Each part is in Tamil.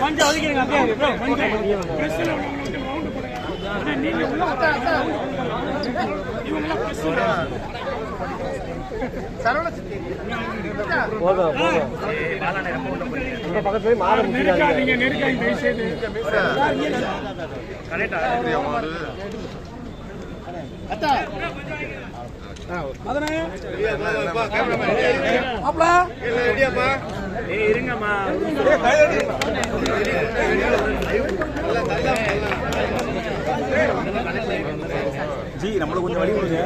கொஞ்சம் ஒதுக்கிடுங்க பக்கத்துல மாடு இருங்கம்மா ஜி நம்மள கொஞ்சம் வழி கொடுங்க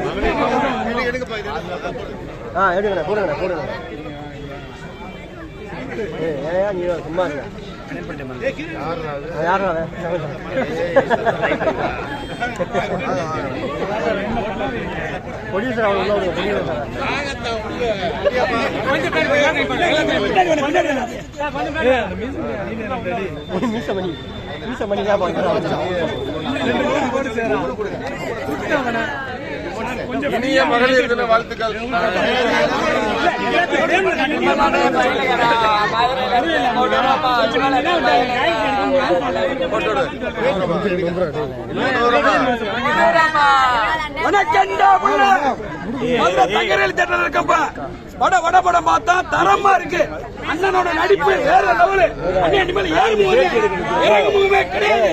எடுங்கண்ணா போடுங்கண்ணா போடுங்க ஏன் நீ சும்மா இருங்க யாரும் பொடியூசர் அவங்க மீசமணி தான் இனிய மகளிர் தின வாழ்த்துக்கள். வடபடம் பார்த்தா தரமா இருக்கு. அண்ணனோட நடிப்பு வேற லெவலு. இறங்குமுகமே கிடையாது.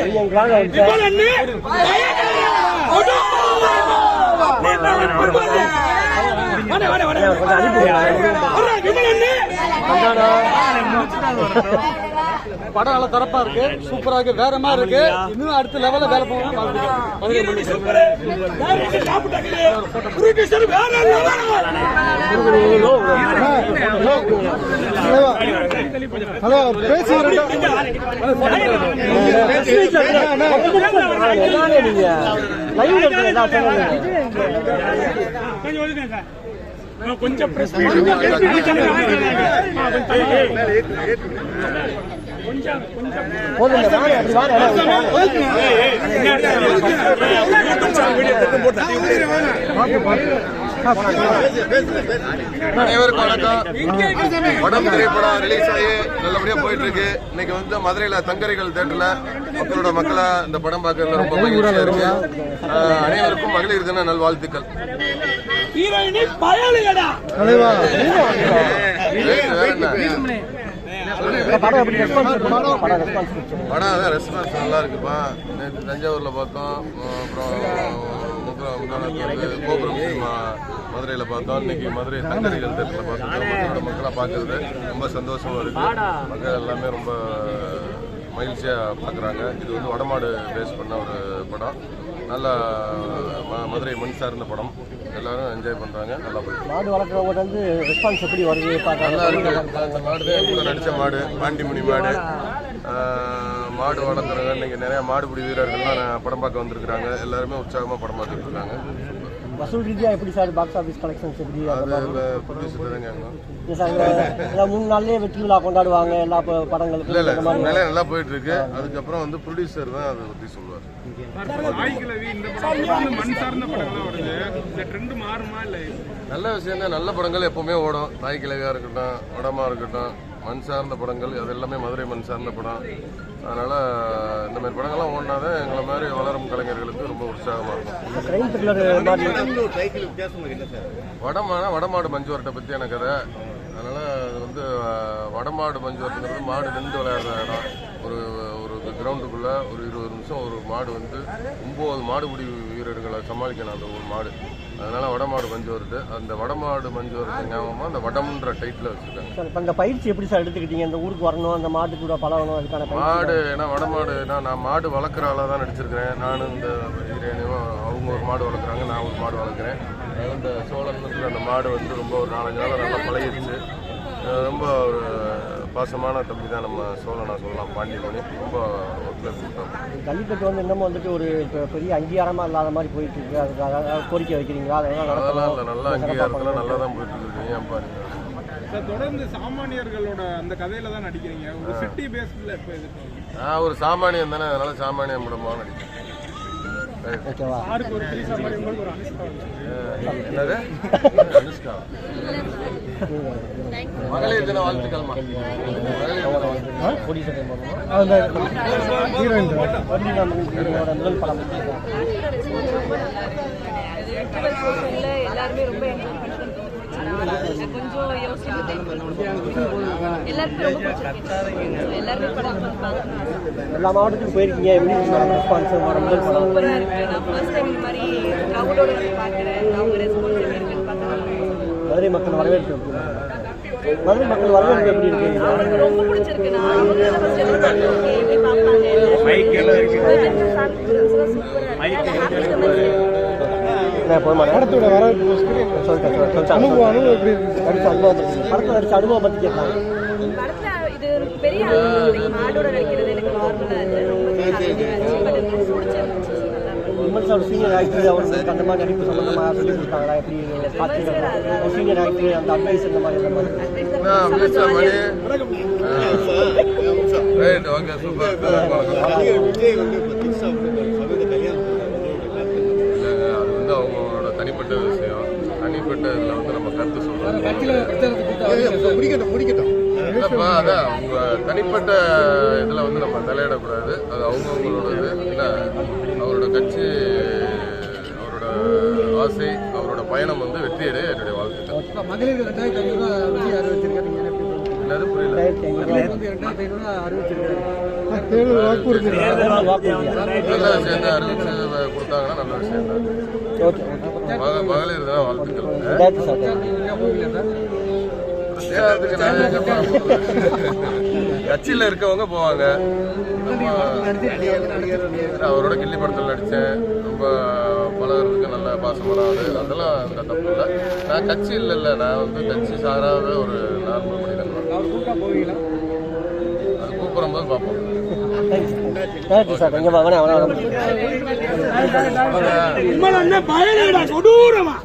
படம் நல்லா தரப்பா இருக்கு, சூப்பரா இருக்கு, வேற மாதிரி இருக்கு. இன்னும் அடுத்த லெவல்ல வேலை போகணும். ஹலோ பேசி கொஞ்சம் அனைவருக்கும் வணக்கம். படம் திரைப்படம் ரிலீஸ் ஆகி நல்லபடியா போயிட்டு இருக்கு. இன்னைக்கு வந்து மதுரையில தங்கரைகள் தேட்டர்ல மக்களை இந்த படம் பார்க்கறதுல ரொம்ப மகிழ்ச்சியா இருக்கு. அனைவருக்கும் மகளிர் தின நல்வாழ்த்துக்கள். படம் ரெஸ்பான்ஸ் நல்லா இருக்குப்பா. நேற்று தஞ்சாவூர்ல பார்த்தோம், அப்புறம் கோபுரம் சினிமா மதுரையில பார்த்தோம். இன்னைக்கு மதுரை தங்கரைகள் தேட்டர்ல பார்த்தோம். மக்களா பார்க்கறது ரொம்ப சந்தோஷமா இருக்கு. மக்கள் எல்லாமே ரொம்ப மகிழ்ச்சியா பார்க்குறாங்க. இது வந்து வடமாடு பேஸ் பண்ண ஒரு படம். நல்லா மதுரை மண் சார்ந்த படம். எல்லாரும் என்ஜாய் பண்றாங்க. நல்லா போயிட்டு மாடு வளர்க்குறவங்க வந்து ரெஸ்பான்ஸ் எப்படி வருது நல்லா இருக்கு. அந்த மாடு கூட நடிச்ச மாடு பாண்டிமுனி மாடு. மாடு வளர்க்குறவங்க இன்னைக்கு நிறைய மாடுபிடி வீரர்கள்லாம் படம் பார்க்க வந்திருக்கிறாங்க. எல்லாருமே உற்சாகமா படம் பார்த்துட்டு இருக்காங்க. வசூல் ரீதியா எப்படி சார் பாக்ஸ் ஆஃபீஸ் கலெக்ஷன்ஸ் எப்படி? சார் 3 நாள்லயே வெற்றி விழா கொண்டாடுவாங்க எல்லா படங்களுக்கும். இல்ல நல்லா போயிட்டு இருக்கு. அதுக்கப்புறம் வந்து ப்ரொடியூசர் தான் அதை பத்தி சொல்லுவார். நல்ல விஷயம் தான். நல்ல படங்கள் எப்பவுமே ஓடும். தாய் கிழவியா இருக்கட்டும், வடமா இருக்கட்டும், மண் சார்ந்த படங்கள் அது எல்லாமே மதுரை மண் சார்ந்த படம். அதனால இந்த மாதிரி படங்கள்லாம் ஓடினாதான் எங்களை மாதிரி வளரும் கலைஞர்களுக்கு ரொம்ப உற்சாகமா இருக்கும். வடமாடு மஞ்சுவரட்டை பத்தியான கதை. அதனால அது வந்து வடமாடு மஞ்சுவரட்டுங்கிறது மாடு நின்று விளையாடுற இடம். ஒரு கிரவுண்டுக்குள்ள ஒரு 20 நிமிஷம் ஒரு மாடு வந்து 9 மாடுபிடி வீரர்களை சமாளிக்கணும் அந்த ஒரு மாடு. அதனால வடமாடு மஞ்சு வருது. அந்த வடமாடு மஞ்சு வருது ஞாபகமா அந்த வடம்ன்ற டைட்டில் வச்சிருக்காங்க. அந்த பயிற்சி எப்படி சார் எடுத்துக்கிட்டீங்க? அந்த ஊருக்கு வரணும், அந்த மாடு கூட பழகணும், அதுக்கான மாடு ஏன்னா வடமாடுனா நான் மாடு வளர்க்குற ஆளாக தான் நடிச்சிருக்கிறேன். நானும் இந்த அவங்க ஒரு மாடு வளர்க்குறாங்க, நான் ஒரு மாடு வளர்க்குறேன். அந்த சோழன் அந்த மாடு வந்து ரொம்ப ஒரு 4-5 நாள் நல்லா பழகிடுச்சு. ரொம்ப ஒரு பாசமான தம்பி தான் நம்ம சோழனா சொல்லலாம். பாண்டியமணி ரொம்ப ஒத்துழைப்பு கொடுத்தாங்க. ஜல்லிக்கட்டு வந்து இன்னமும் வந்துட்டு ஒரு பெரிய அங்கீகாரமா இல்லாத மாதிரி போயிட்டு இருக்கு. அதுக்காக கோரிக்கை வைக்கிறீங்களா? அதெல்லாம் இல்லை, நல்லா அங்கீகாரத்தில் நல்லா தான் போயிட்டு இருக்கு. ஏன் பாருங்க சார் தொடர்ந்து சாமானியர்களோட அந்த கதையில தான் நடிக்கிறீங்க. ஒரு சிட்டி பேஸ்ல இப்போ எதிர்பார்க்குறீங்க. நான் ஒரு சாமானியன் தானே, அதனால சாமானியம் படமாக நடிக்கிறேன். யாருக்கு ஒரு த்ரீ சாமானியம் போது ஒரு அனுஷ்கா என்னது அனுஷ்கா மகளிர் தின வாழ்த்துக்கள்மா. மகளிர் தின எல்லாருமே ரொம்ப கொஞ்சம் யோசிச்சு எல்லாருமே ரொம்ப எல்லாருமே படம் எல்லா மாவட்டத்துக்கும் போயிருக்கீங்க, எப்படி சூப்பரா இருக்கு. நான் ஃபர்ஸ்ட் டைம் இந்த மாதிரி க்ரௌடோட பார்க்குறேன். அவங்க ரெஸ்பான்ஸ் எப்படி இருக்குன்னு பார்த்தா மதுரை மக்கள் வரவேற்பு மதுரை மக்கள் வரவேற்பு எப்படி இருக்கு? அவங்களுக்கு ரொம்ப பிடிச்சிருக்கு. நான் அவங்க ஃபர்ஸ்ட் டைம் பார்த்தேன். எப்படி பார்ப்பாங்க படத்தோட வரவேற்பு அனுபவம் எப்படி இருக்கு? படத்தை அனுபவம் பற்றி கேட்கலாம். படத்துல இது ஒரு பெரிய மாடோட நடிக்கிறது எனக்கு நார்மலா இது ரொம்ப பிடிச்சிருந்துச்சு. விமர்சனம் சீனியர் ஆக்டர் அவங்களுக்கு அந்த மாதிரி நடிப்பு சம்பந்தமாக சொல்லி கொடுத்தாங்களா? எப்படி பார்த்தீங்கன்னா சீனியர் ஆக்டர் அந்த அட்வைஸ் இந்த மாதிரி அவங்களோட தனிப்பட்ட விஷயம். தனிப்பட்ட இதில் வந்து நம்ம கருத்து சொல்றோம். இல்லப்பா, அதான் அவங்க தனிப்பட்ட இதில் வந்து நம்ம தலையிடக்கூடாது. அது அவங்கவுங்களோடது. இல்லை, அவரோட கட்சி, அவரோட ஆசை, அவரோட பயணம் வந்து வெற்றியடைய என்னுடைய வாழ்த்துக்கள். மகளிர் 2500 அறிவிச்சிருக்காங்க. என்னது புரியல? வந்து 2500 அறிவிச்சிருக்காங்க. நல்ல விஷயம் தான். அறிவிச்சு கொடுத்தாங்கன்னா நல்ல விஷயம் தான். மகளிர் தான் வாழ்த்துக்கள். கட்சியில் இருக்கவங்க போவாங்க. அவரோட கில்லி படத்தில் நடித்தேன். ரொம்ப பழகிறதுக்கு நல்ல பாசமான ஆளு. அதெல்லாம் அந்த தப்பு இல்லை. நான் கட்சி இல்லை, நான் வந்து கட்சி சாராத ஒரு நார்மல் மனிதன். அது கூப்பிடும் போது பார்ப்போம். கொடூரமா